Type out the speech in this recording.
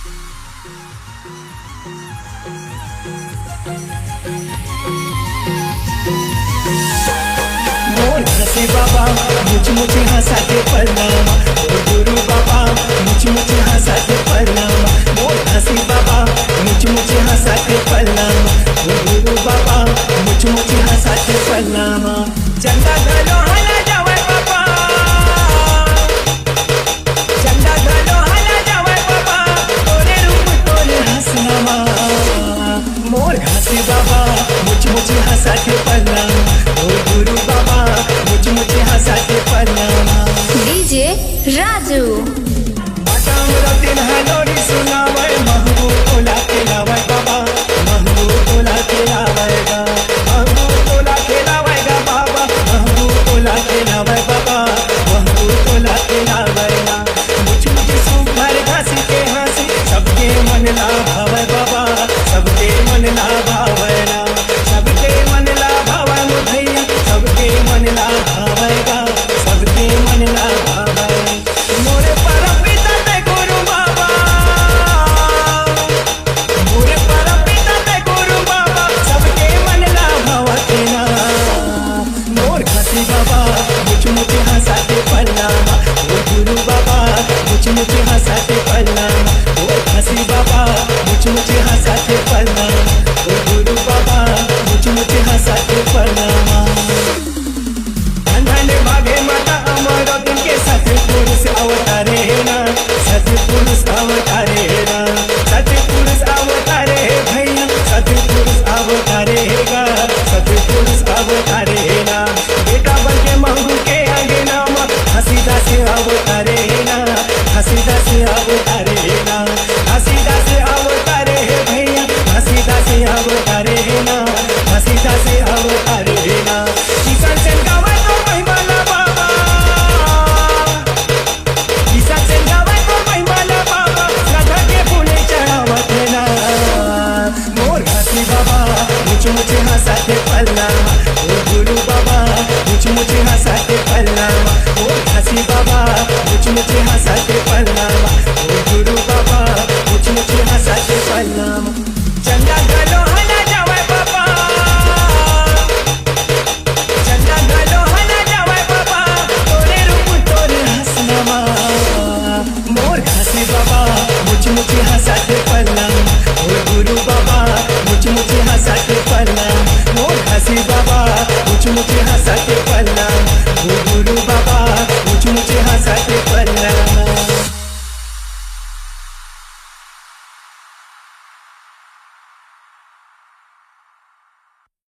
मोर घसे बाबा मुझ हंसाते प्रणाम, ओ गुरु बाबा मुझ हंसाते प्रणाम। मोर घसे बाबा मुझ हंसाते प्रणाम, ओ गुरु बाबा मुझ हंसाते प्रणाम। चंदा घलो हला जावे बाबा, चंदा घलो हला जावे बाबा, तोरे रूप तोरे हंसनामा। मोर घसे बाबा मुझ हंसाते प्रणाम, ओ गुरु बाबा मुझ हंसाते प्रणाम। डीजे राजू दिन हलोरी सुनावे महबूब बोला खिलावे बाबा, महबूब बोला खिलावेगा, महबूब बोला खिलावेगा बाबा, महबूब बोला खिलावे बाबा, महबूब बोला खिलावेगा। मुझ सुभर घासी के हंसी सबके मन ला भावे बाबा, सबके मन ला भावेगा, सबके मन ला भावे मुझैया, सबके मन ला भावेगा, सबके मन ला भावे। मोरे परम पिता ते गुरु बाबा, मोरे परम पिता ते गुरु बाबा, सबके मन ला भावतेना। मोर घसी बाबा मुझ हंसाते प्रणाम, ओ गुरु बाबा मुझ हंसाते प्रणाम। मोर घसी बाबा मुझ हंसाते प्रणाम, ओ गुरु बाबा मुझ हंसाते प्रणाम। अंधने भागे माता अमर दिन के सत्य पुरुष अवतारे ना, सत्य पुरुष अवतारे ना, सत्य पुरुष अवतारे भैया, सत्य पुरुष अवतारे गा, सत्य पुरुष अवतारे ना। बेटा बन के महू के आगे नाम हसीदा से अवतारे ना, हसीदा से अवतारे ना, हसीदा से अवतारे भैया, हसीदा से अवतारे ना, हसीदा से अवतारे ना। किसान से गावे तो महिमाला बाबा, किसान से गावे तो महिमाला बाबा, श्रद्धा के फूले चढ़ावत ना। मोर घसी बाबा मुझ हंसाते प्रणाम, ओ गुरु बाबा मुझ हंसाते प्रणाम। मोर घसी बाबा मुझ हंसाते प्रणाम, ओ गुरु बाबा मुझ हंसाते प्रणाम। चंदा घलो हला जावे बाबा, चंदा घलो हला जावे बाबा, तोरे रूप तोरे हंसनामा। मोर घसी बाबा मुझ हंसाते प्रणाम, ओ गुरु बाबा मुझ हंसाते प्रणाम। मोर घसी बाबा मुझ